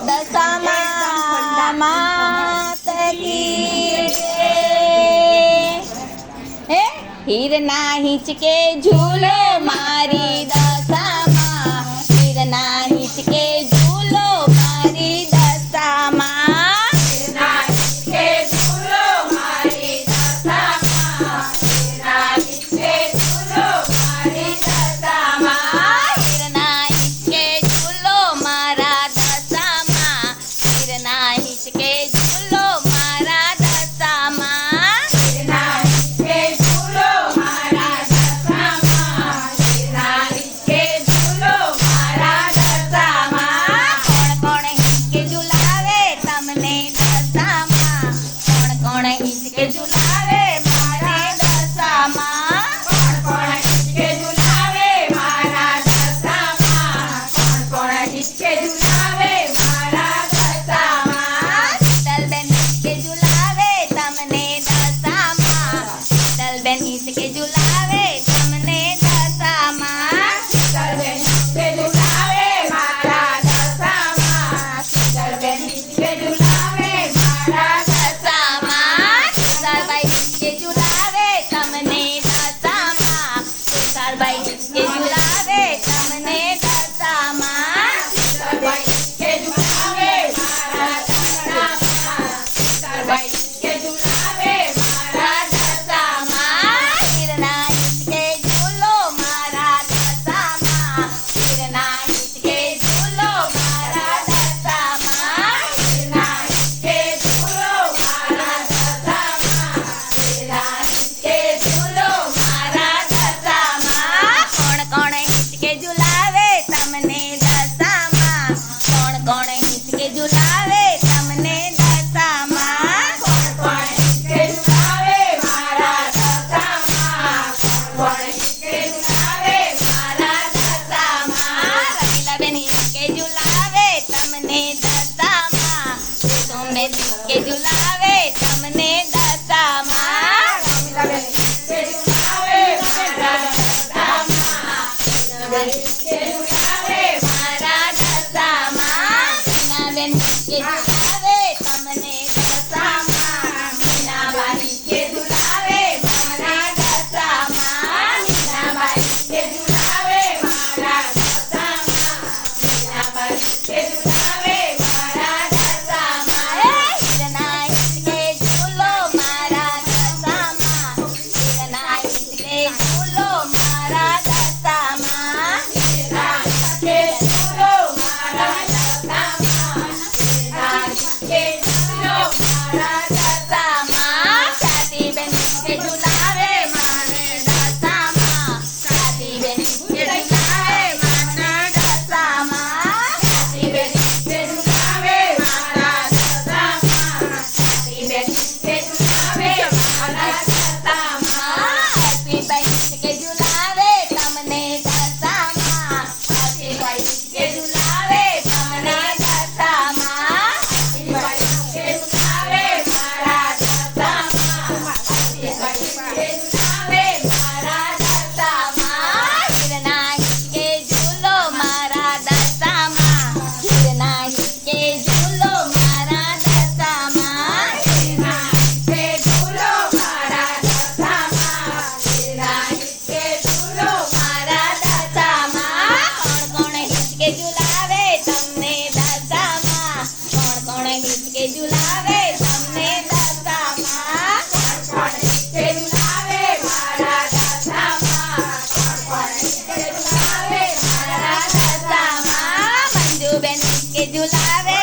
દશામાં માત કી હે હીરના હિંચકે ઝૂલો મારી દશામાં હીરના હિંચકે ઝૂલો મારી દશામાં હીરના હિંચકે ઝૂલો મારી દશામાં હીરના હિંચકે ઝૂલો મારી દશામાં હીરના હિંચકે ઝૂલો મારા દશામાં હીરના હિંચકે ઝૂલો મારા દશામાં હીરના હિંચકે ઝૂલો મારા દશામાં હીરના હિંચકે ઝૂલો મારા દશામાં કોણ કોણ હિંચકે ઝૂલાવે તમને દશામાં કોણ કોણ હિંચકે ઝૂલાવે મારા દશામાં કોણ કોણ હિંચકે ઝૂલાવે મારા દશામાં કોણ કોણ હિંચકે ઝૂલાવે મારા દશામાં શીતલબેન હિંચકે ઝૂલાવે તમને દશામાં શીતલબેન હિંચકે ઝૂલાવે તમને દશામાં શીતલબેન હિંચકે ઝૂલાવે મારા દશામાં શીતલબેન હિંચકે ઝૂલાવે મારા દશામાં સુશાલબાઈ હિંચકે ઝૂલાવે તમને દશામાં સુશાલબાઈ હિંચકે ઝૂલાવે તમને દશામાં સુશાલબાઈ હિંચકે ઝૂલાવે મારા દશામાં સુશાલબાઈ હિંચકે ઝૂલાવે મારા દશામાં હીરના હિંચકે ઝૂલો મારા દશામાં હીરના હિંચકે ઝૂલો મારા દશામાં હીરના હિંચકે ઝૂલો મારા દશામાં હીરના હિંચકે ઝૂલો મારા દશામાં કોણ કોણ હિંચકે ઝૂલાવે તમને દશામાં કોણ કોણ હિંચકે ઝૂલાવે તમને દશામાં કોણ કોણ હિંચકે ઝૂલાવે મારા દશામાં કોણ હિંચકે ઝૂલાવે મારા દશામાં રમીલાબેન હિંચકે ઝૂલાવે તમને દશામાં કુસુમબેન હિંચકે ઝૂલાવે તમને દશામાં રમીલાબેન હિંચકે ઝૂલાવે મારા દશામાં હિનાબેન હિંચકે ઝૂલાવે મારા દશામાં હિનાબેન હિંચકે ઝૂલાવે તમને દશામાં હિનાબા હિંચકે ઝૂલાવે મારા દશામાં હિનાબા હિંચકે ઝૂલાવે મારા દશામાં હિનાબા હિંચકે ઝૂલાવે મારા દશામાં હીરના હિંચકે ઝૂલો મારા દશામાં હીરના હિંચકે ઝૂલો મારા દશામાં હીરના હિંચકે ઝૂલો મારા દશામાં હીરના હિંચકે ઝૂલો મારા દશામાં સ્વાતિબેન હિંચકે ઝૂલાવે મારે દશામાં સ્વાતિબેન હિંચકે ઝૂલાવે મારા દશામાં સ્વાતિબેન હિંચકે ઝૂલાવે મારા દશામાં સ્વાતિબેન હિંચકે ઝૂલાવે મારા દશામાં હર્ષિતભાઈ હિંચકે ઝૂલાવે તમને દશામાં હર્ષિતભાઈ હિંચકે ઝૂલાવે તમને દશામાં હર્ષિતભાઈ હિંચકે ઝૂલાવે મારા દશામાં હર્ષિતભાઈ હિંચકે ઝૂલાવે મારા દશામાં હીરના હિંચકે ઝૂલો મારા દશામાં હીરના હિંચકે ઝૂલો મારા દશામાં હીરના હિંચકે ઝૂલો મારા દશામાં હીરના હિંચકે ઝૂલો મારા દશામાં કોણ કોણ હિંચકે ઝૂલાવે તમને દશામાં કોણ કોણ હિંચકે ઝૂલાવે તમને દશામાં કોણ કોણ હિંચકે ઝૂલાવે મારા દશામાં કોણ કોણ હિંચકે ઝૂલાવે મારા દશામાં મંજુબેન હિંચકે ઝૂલાવે